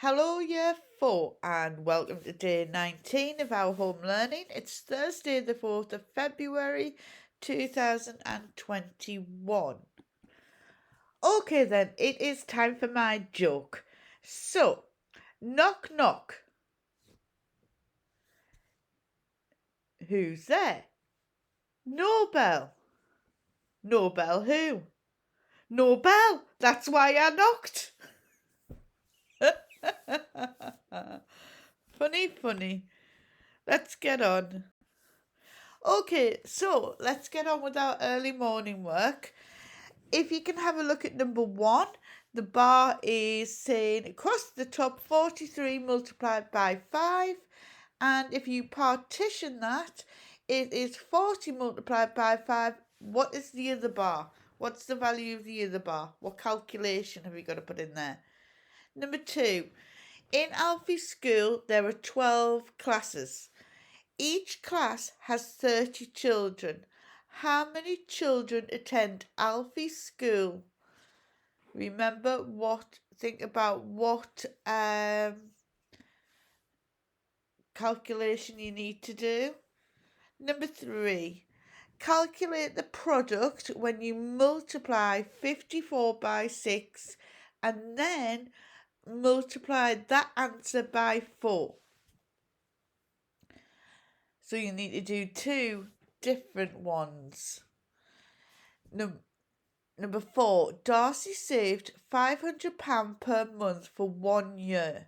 Hello, Year 4, and welcome to day 19 of our home learning. It's Thursday, the 4th of February 2021. Okay, then, it is time for my joke. So, knock knock. Who's there? Nobel. Nobel who? Nobel. That's why I knocked. Funny. Let's get on. Okay, so let's get on with our early morning work. If you can have a look at number 1, the bar is saying across the top 43 multiplied by 5. And if you partition that, it is 40 multiplied by 5. What is the other bar? What's the value of the other bar? What calculation have we got to put in there? Number 2, in Alfie's school, there are 12 classes. Each class has 30 children. How many children attend Alfie's school? Think about what calculation you need to do. Number 3, calculate the product when you multiply 54 by 6 and then multiply that answer by 4. So you need to do 2 different ones. Number 4, Darcy saved £500 per month for 1 year.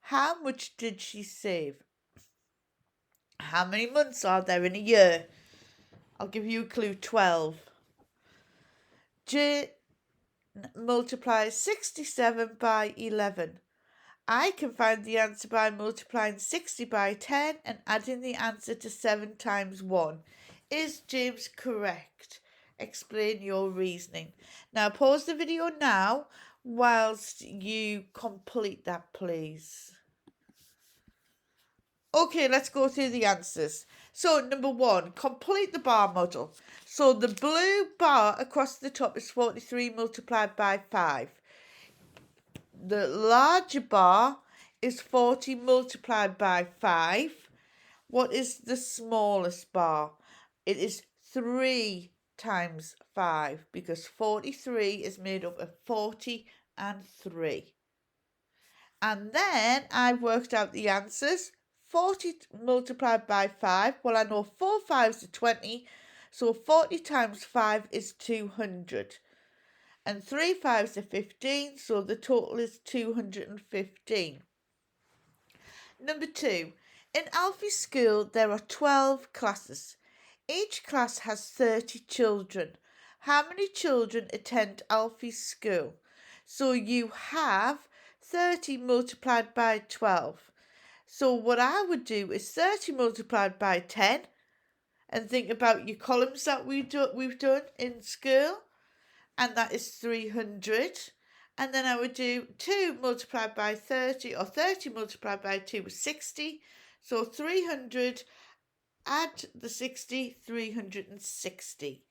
How much did she save? How many months are there in a year? I'll give you a clue, 12. Jane multiplies 67 by 11. I can find the answer by multiplying 60 by 10 and adding the answer to 7 times 1. Is James correct? Explain your reasoning. Now pause the video now whilst you complete that, please. Okay, let's go through the answers. So number 1, complete the bar model. So the blue bar across the top is 43 multiplied by 5. The larger bar is 40 multiplied by 5. What is the smallest bar? It is 3 times 5 because 43 is made up of 40 and 3. And then I've worked out the answers. 40 multiplied by 5. Well, I know 4 5s are 20. So 40 times 5 is 200. And 3 5s are 15. So the total is 215. Number 2. In Alfie's school, there are 12 classes. Each class has 30 children. How many children attend Alfie's school? So you have 30 multiplied by 12. So what I would do is 30 multiplied by 10 and think about your columns that we've done in school, and that is 300. And then I would do 2 multiplied by 30, or 30 multiplied by 2 is 60. So 300, add the 60, 360.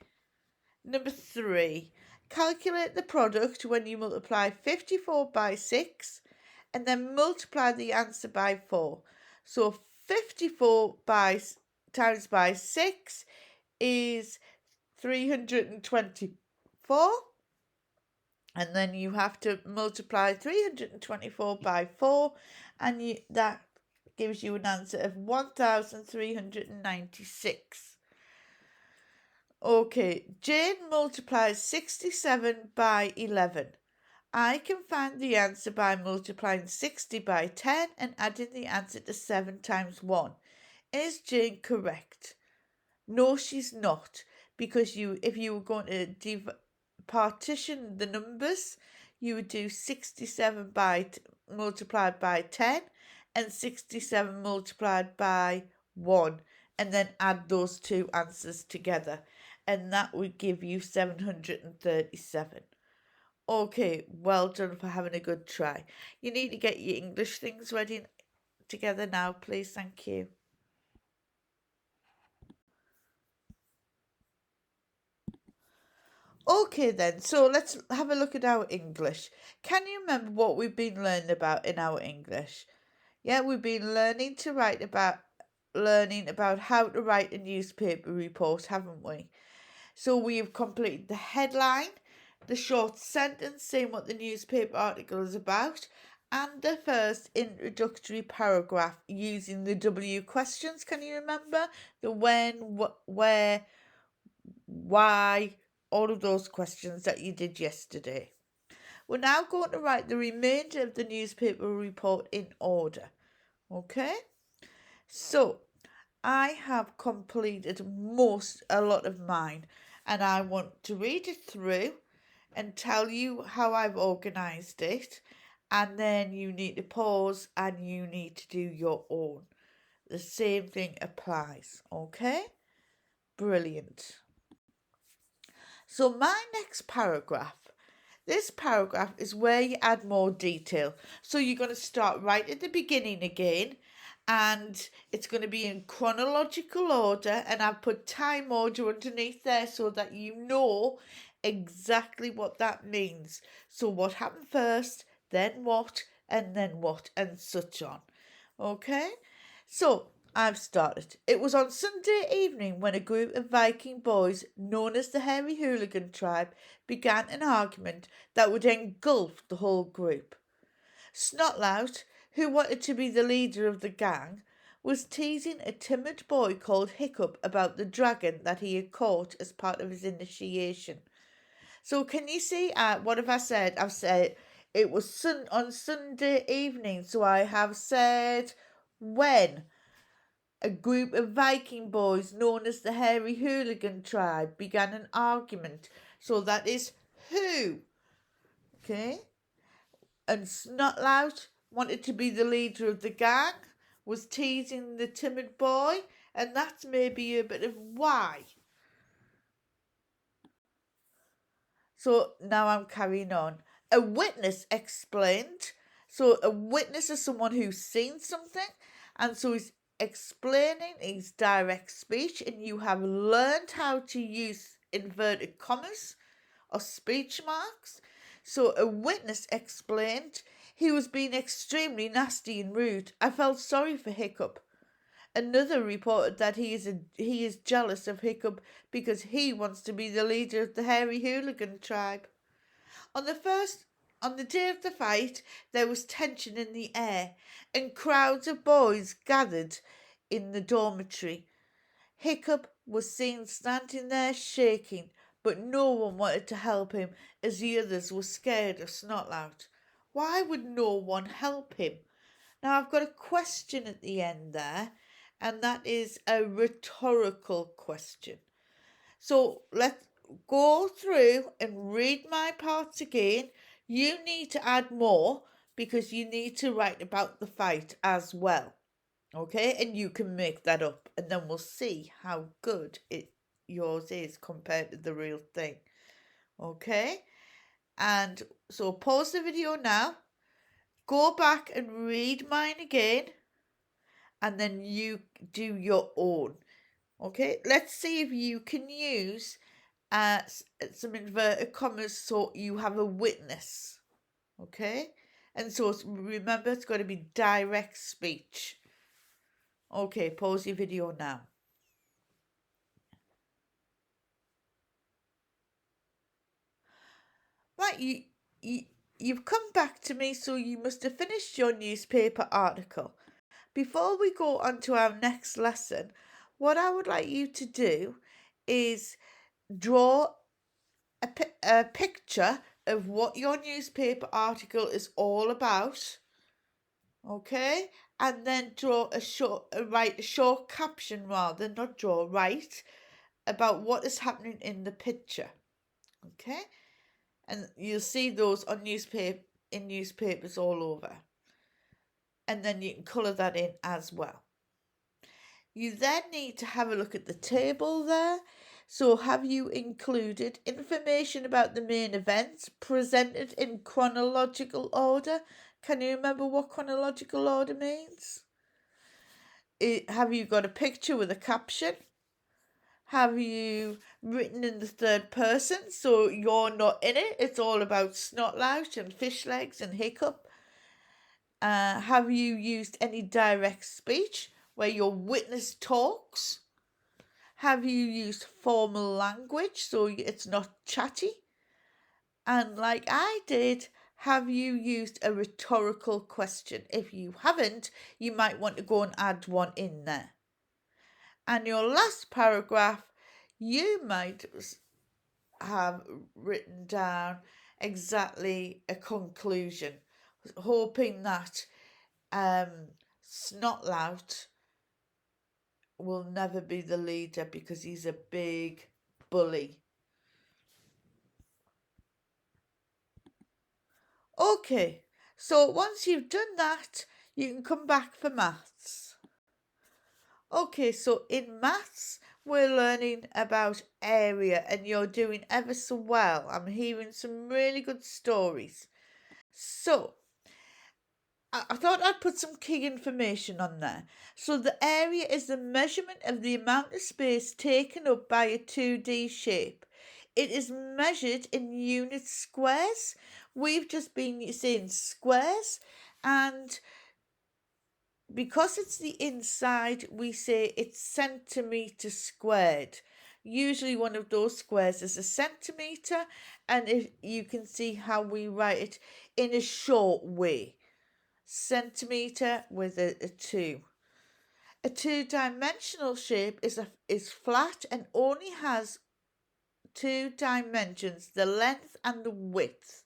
Number 3, calculate the product when you multiply 54 by 6 and then multiply the answer by 4. So 54 times by 6 is 324. And then you have to multiply 324 by 4, and that gives you an answer of 1,396. Okay, Jane multiplies 67 by 11. I can find the answer by multiplying 60 by 10 and adding the answer to 7 times 1. Is Jane correct? No, she's not, because if you were going to partition the numbers, you would do 67 multiplied by 10 and 67 multiplied by 1, and then add those two answers together, and that would give you 737. Okay, well done for having a good try. You need to get your English things ready together now, please. Thank you. Okay then, so let's have a look at our English. Can you remember what we've been learning about in our English? Yeah, we've been learning about how to write a newspaper report, haven't we? So we've completed the headline, the short sentence saying what the newspaper article is about, and the first introductory paragraph using the W questions. Can you remember? The when, where, why, all of those questions that you did yesterday. We're now going to write the remainder of the newspaper report in order. Okay? So, I have completed a lot of mine, and I want to read it through and tell you how I've organised it, and then you need to pause and you need to do your own. The same thing applies, okay? Brilliant. So my next paragraph, this paragraph is where you add more detail. So you're going to start right at the beginning again, and it's going to be in chronological order, and I've put time order underneath there so that you know exactly what that means. So what happened first, then what, and such on. Okay? So I've started. It was on Sunday evening when a group of Viking boys, known as the Hairy Hooligan Tribe, began an argument that would engulf the whole group. Snotlout, who wanted to be the leader of the gang, was teasing a timid boy called Hiccup about the dragon that he had caught as part of his initiation. So can you see what have I said? I've said it was on Sunday evening, so I have said when a group of Viking boys known as the Hairy Hooligan Tribe began an argument. So that is who. Okay? And Snotlout wanted to be the leader of the gang, was teasing the timid boy, and that's maybe a bit of why. So now I'm carrying on. A witness explained. So a witness is someone who's seen something, and so he's explaining his direct speech, and you have learned how to use inverted commas or speech marks. So a witness explained he was being extremely nasty and rude. I felt sorry for Hiccup. Another reported that he is jealous of Hiccup because he wants to be the leader of the Hairy Hooligan Tribe. On the day of the fight, there was tension in the air, and crowds of boys gathered in the dormitory. Hiccup was seen standing there shaking, but no one wanted to help him as the others were scared of Snotlout. Why would no one help him? Now I've got a question at the end there, and that is a rhetorical question. So let's go through and read my parts again. You need to add more because you need to write about the fight as well. Okay, and you can make that up, and then we'll see how good yours is compared to the real thing. Okay, and so pause the video now, go back and read mine again, and then you do your own. Okay, let's see if you can use some inverted commas so you have a witness. Okay, and so remember it's got to be direct speech. Okay, pause your video now. Right, you've come back to me, so you must have finished your newspaper article. Before we go on to our next lesson, what I would like you to do is draw a picture of what your newspaper article is all about. Okay, and then write a short caption rather, not write about what is happening in the picture. Okay, and you'll see those on newspapers all over, and then you can colour that in as well. You then need to have a look at the table there. So have you included information about the main events presented in chronological order? Can you remember what chronological order means? Have you got a picture with a caption? Have you written in the third person so you're not in it? It's all about snotlout and fish legs and hiccup. Have you used any direct speech where your witness talks? Have you used formal language so it's not chatty? And like I did, have you used a rhetorical question? If you haven't, you might want to go and add one in there. And your last paragraph, you might have written down exactly a conclusion, hoping that Snotlout will never be the leader because he's a big bully. Okay, so once you've done that, you can come back for maths. Okay, so in maths, we're learning about area and you're doing ever so well. I'm hearing some really good stories. So, I thought I'd put some key information on there. So the area is the measurement of the amount of space taken up by a 2D shape. It is measured in unit squares. We've just been saying squares, and because it's the inside, we say it's centimetre squared. Usually one of those squares is a centimetre, and if you can see how we write it in a short way. Centimetre with a 2. A two-dimensional shape is flat and only has two dimensions, the length and the width.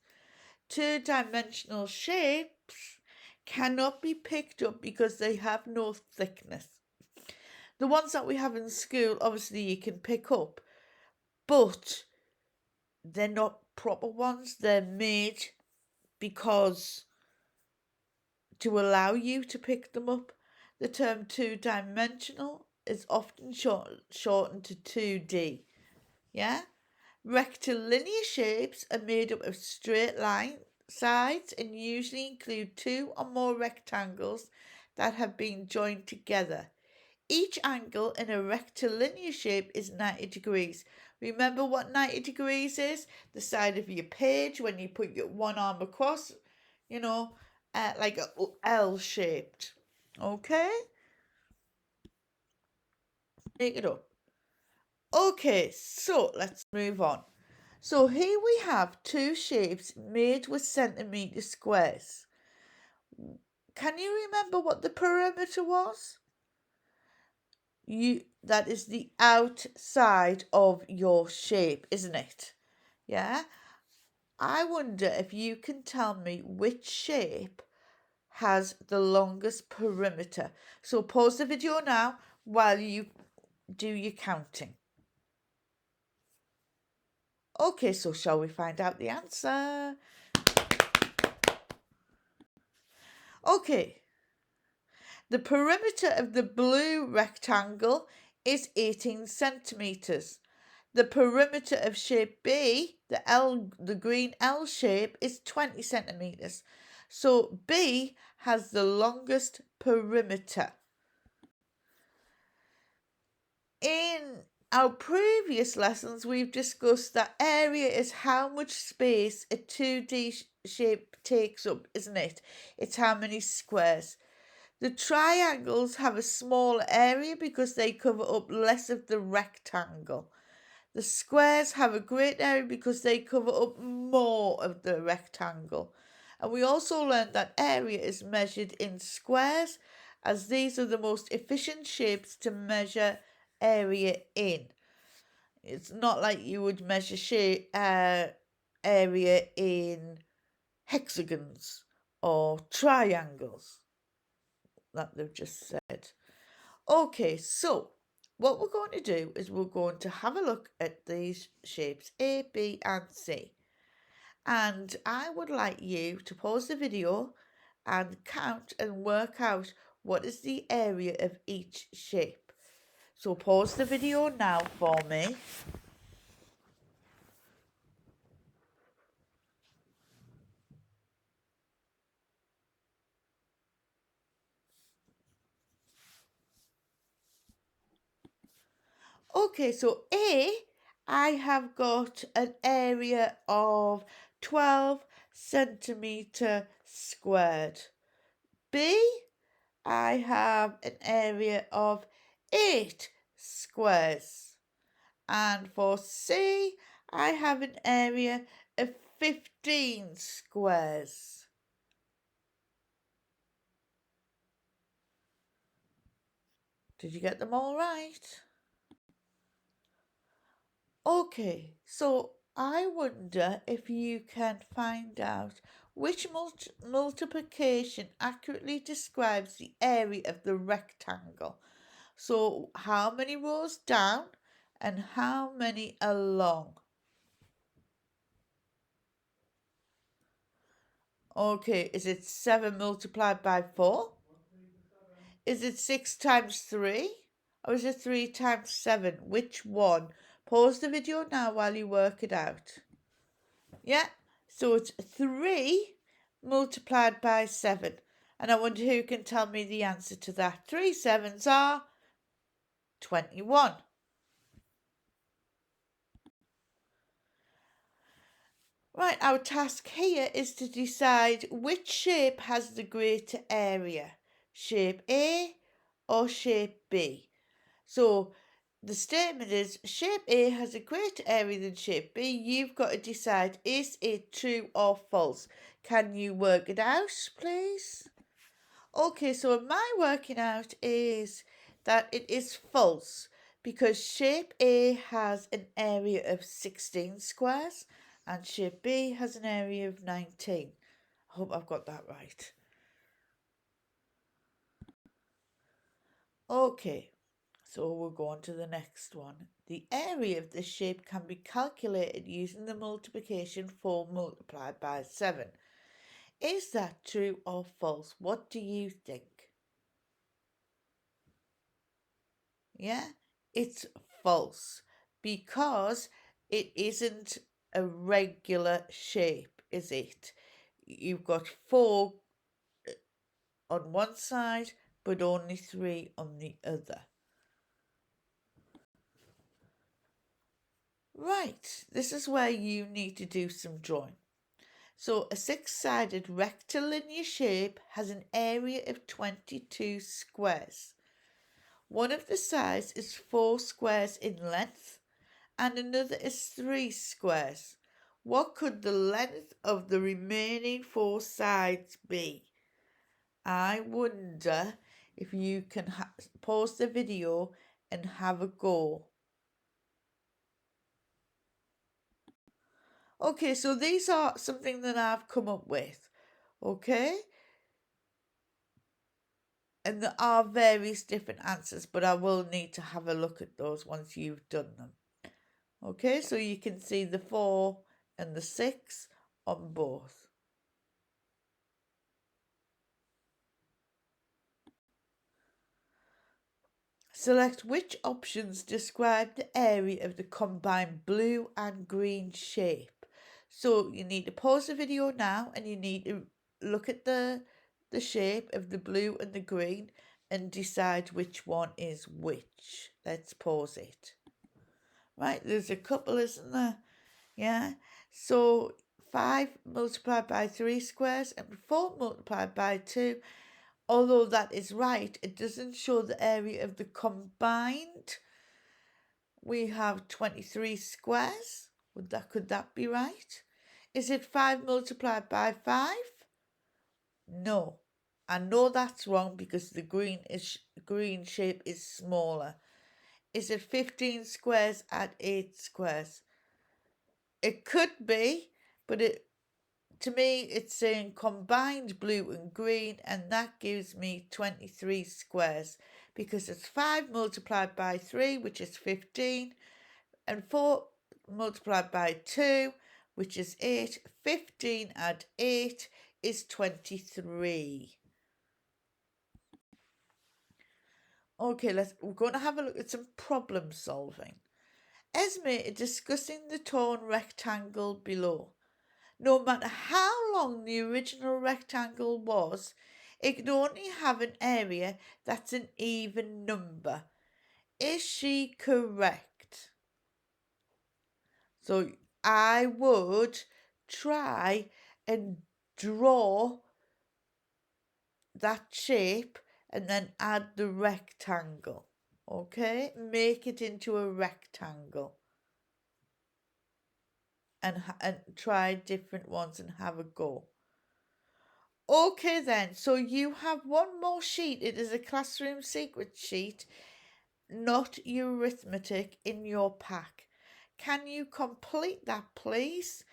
Two-dimensional shapes cannot be picked up because they have no thickness. The ones that we have in school, obviously you can pick up, but they're not proper ones. They're made because to allow you to pick them up. The term two-dimensional is often shortened to 2D. Yeah? Rectilinear shapes are made up of straight line sides and usually include two or more rectangles that have been joined together. Each angle in a rectilinear shape is 90 degrees. Remember what 90 degrees is? The side of your page when you put your one arm across, like a L shaped. Okay? Take it up. Okay, so let's move on. So here we have two shapes made with centimetre squares. Can you remember what the perimeter was? That is the outside of your shape, isn't it? Yeah? I wonder if you can tell me which shape has the longest perimeter. So pause the video now while you do your counting. Okay, so shall we find out the answer? Okay, the perimeter of the blue rectangle is 18 centimetres. The perimeter of shape B, the green L shape, is 20 centimetres. So B has the longest perimeter. In our previous lessons, we've discussed that area is how much space a 2D shape takes up, isn't it? It's how many squares. The triangles have a smaller area because they cover up less of the rectangle. The squares have a great area because they cover up more of the rectangle. And we also learned that area is measured in squares, as these are the most efficient shapes to measure area in. It's not like you would measure area in hexagons or triangles that they've just said. Okay, so what we're going to do is we're going to have a look at these shapes A, B and C. And I would like you to pause the video and count and work out what is the area of each shape. So pause the video now for me. Okay, so A, I have got an area of 12 centimetre squared. B, I have an area of 8 squares. And for C, I have an area of 15 squares. Did you get them all right? Okay, so I wonder if you can find out which multiplication accurately describes the area of the rectangle. So how many rows down and how many along? Okay, is it 7 multiplied by 4? Is it 6 times 3? Or is it 3 times 7? Which one? Pause the video now while you work it out. Yeah, so it's 3 multiplied by 7. And I wonder who can tell me the answer to that. 3 sevens are 21. Right, our task here is to decide which shape has the greater area. Shape A or shape B. So the statement is shape A has a greater area than shape B. You've got to decide, is it true or false? Can you work it out, please? Okay, so my working out is that it is false because shape A has an area of 16 squares and shape B has an area of 19. I hope I've got that right. Okay, so we'll go on to the next one. The area of this shape can be calculated using the multiplication 4 multiplied by 7. Is that true or false? What do you think? Yeah, it's false because it isn't a regular shape, is it? You've got 4 on one side but only 3 on the other. Right, this is where you need to do some drawing. So a 6-sided rectilinear shape has an area of 22 squares. One of the sides is 4 squares in length and another is 3 squares. What could the length of the remaining 4 sides be? I wonder if you can pause the video and have a go. Okay, so these are something that I've come up with. Okay? And there are various different answers, but I will need to have a look at those once you've done them. Okay, so you can see the 4 and the 6 on both. Select which options describe the area of the combined blue and green shape. So you need to pause the video now and you need to look at the shape of the blue and the green and decide which one is which. Let's pause it. Right, there's a couple, isn't there? Yeah. So 5 multiplied by 3 squares and 4 multiplied by 2. Although that is right, it doesn't show the area of the combined. We have 23 squares. Could that be right? Is it 5 multiplied by 5? No. I know that's wrong because the green shape is smaller. Is it 15 squares at 8 squares? It could be, but to me it's saying combined blue and green, and that gives me 23 squares because it's 5 multiplied by 3, which is 15, and 4 multiplied by 2, which is 8. 15 add 8 is 23. Okay, we're going to have a look at some problem solving. Esme is discussing the torn rectangle below. No matter how long the original rectangle was, it could only have an area that's an even number. Is she correct? So I would try and draw that shape and then add the rectangle. Okay, make it into a rectangle and try different ones and have a go. Okay then, so you have one more sheet. It is a classroom secret sheet, not your arithmetic, in your pack. Can you complete that, please?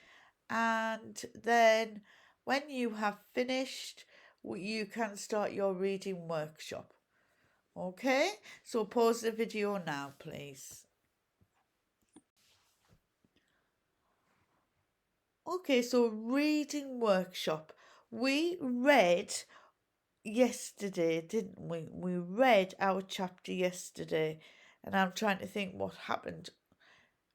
And then when you have finished, you can start your reading workshop. Okay, so pause the video now, please. Okay, so reading workshop. We read yesterday, didn't we? We read our chapter yesterday, and I'm trying to think what happened.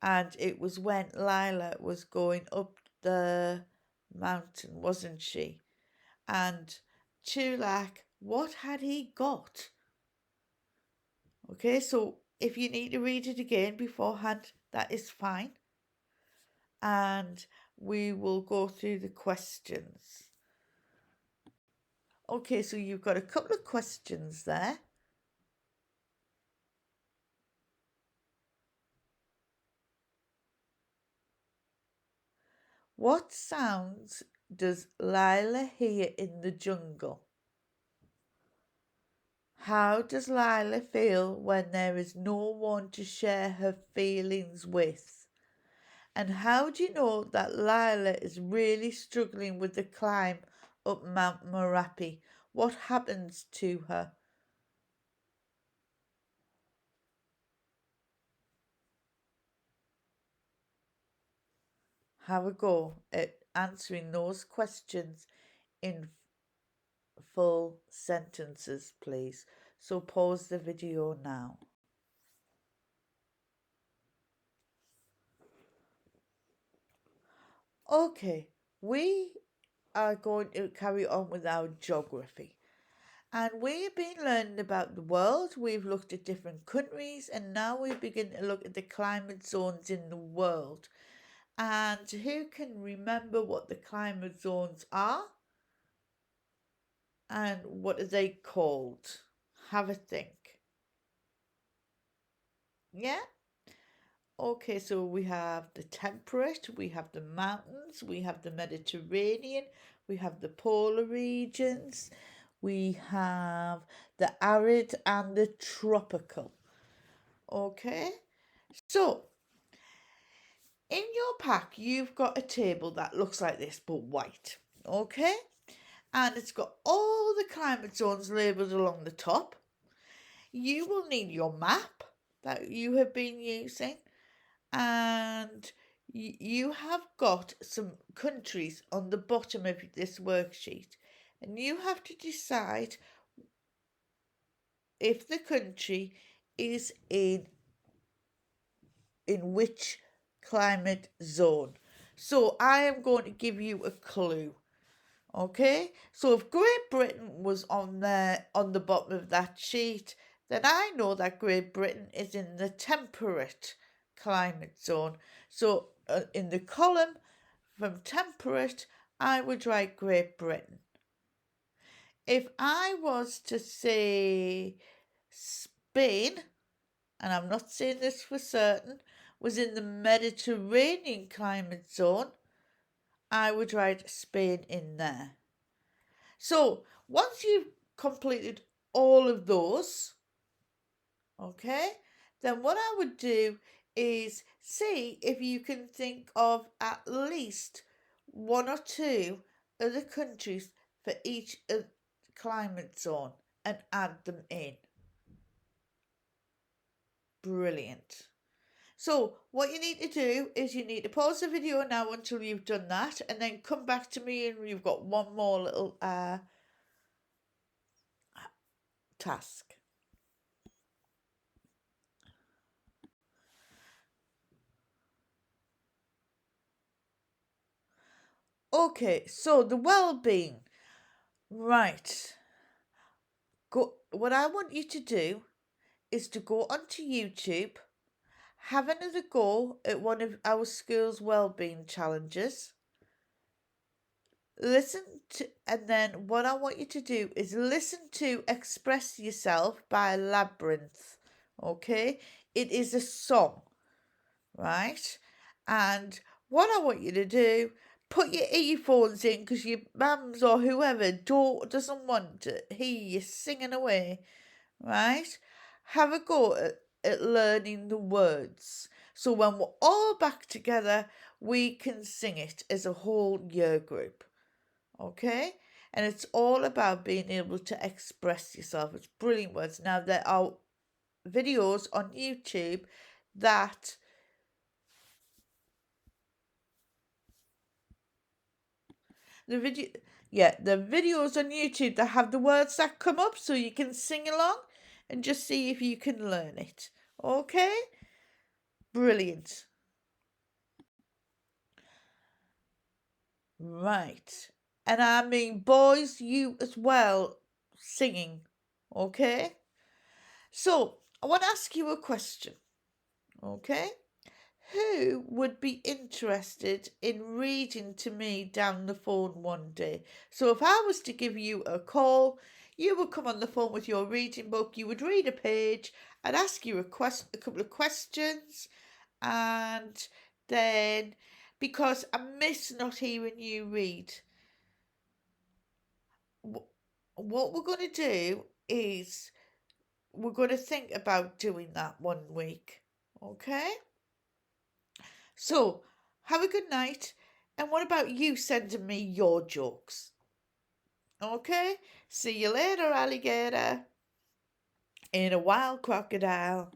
And it was when Lila was going up the mountain, wasn't she? And Chulak, what had he got? Okay, so if you need to read it again beforehand, that is fine. And we will go through the questions. Okay, so you've got a couple of questions there. What sounds does Lila hear in the jungle? How does Lila feel when there is no one to share her feelings with? And how do you know that Lila is really struggling with the climb up Mount Merapi? What happens to her? Have a go at answering those questions in full sentences, please. So pause the video now. Okay, we are going to carry on with our geography. And we've been learning about the world. We've looked at different countries, and now we begin to look at the climate zones in the world. And who can remember what the climate zones are? And what are they called? Have a think. Yeah? Okay, so we have the temperate, we have the mountains, we have the Mediterranean, we have the polar regions, we have the arid and the tropical. Okay, so in your pack, you've got a table that looks like this but white. Okay, and it's got all the climate zones labelled along the top. You will need your map that you have been using, and you have got some countries on the bottom of this worksheet, and you have to decide if the country is in which climate zone. So I am going to give you a clue. Okay, so if Great Britain was on the bottom of that sheet, then I know that Great Britain is in the temperate climate zone. So in the column from temperate, I would write Great Britain. If I was to say Spain, and I'm not saying this for certain, was in the Mediterranean climate zone, I would write Spain in there. So once you've completed all of those, okay, then what I would do is see if you can think of at least one or two other countries for each climate zone and add them in. Brilliant. So what you need to do is you need to pause the video now until you've done that, and then come back to me and you've got one more little task. Okay, so the well-being. Right. What I want you to do is to go onto YouTube, have another go at one of our school's wellbeing challenges. Listen to, and then what I want you to do is listen to Express Yourself by Labyrinth. Okay? It is a song, right? And what I want you to do, put your earphones in because your mums or whoever doesn't want to hear you singing away, right? Have a go at learning the words. So when we're all back together, we can sing it as a whole year group. Okay? And it's all about being able to express yourself. It's brilliant words. Now, there are videos on YouTube that the video the videos on YouTube that have the words that come up so you can sing along and just see if you can learn it. Okay? Brilliant. Right. And I mean boys, you as well singing. Okay? So I want to ask you a question. Okay? Who would be interested in reading to me down the phone one day? So if I was to give you a call, you would come on the phone with your reading book, you would read a page, I'd ask you a couple of questions, and then because I miss not hearing you read, what we're going to do is we're going to think about doing that one week. Okay? So, have a good night. And what about you sending me your jokes? Okay? See you later, alligator. In a wild crocodile.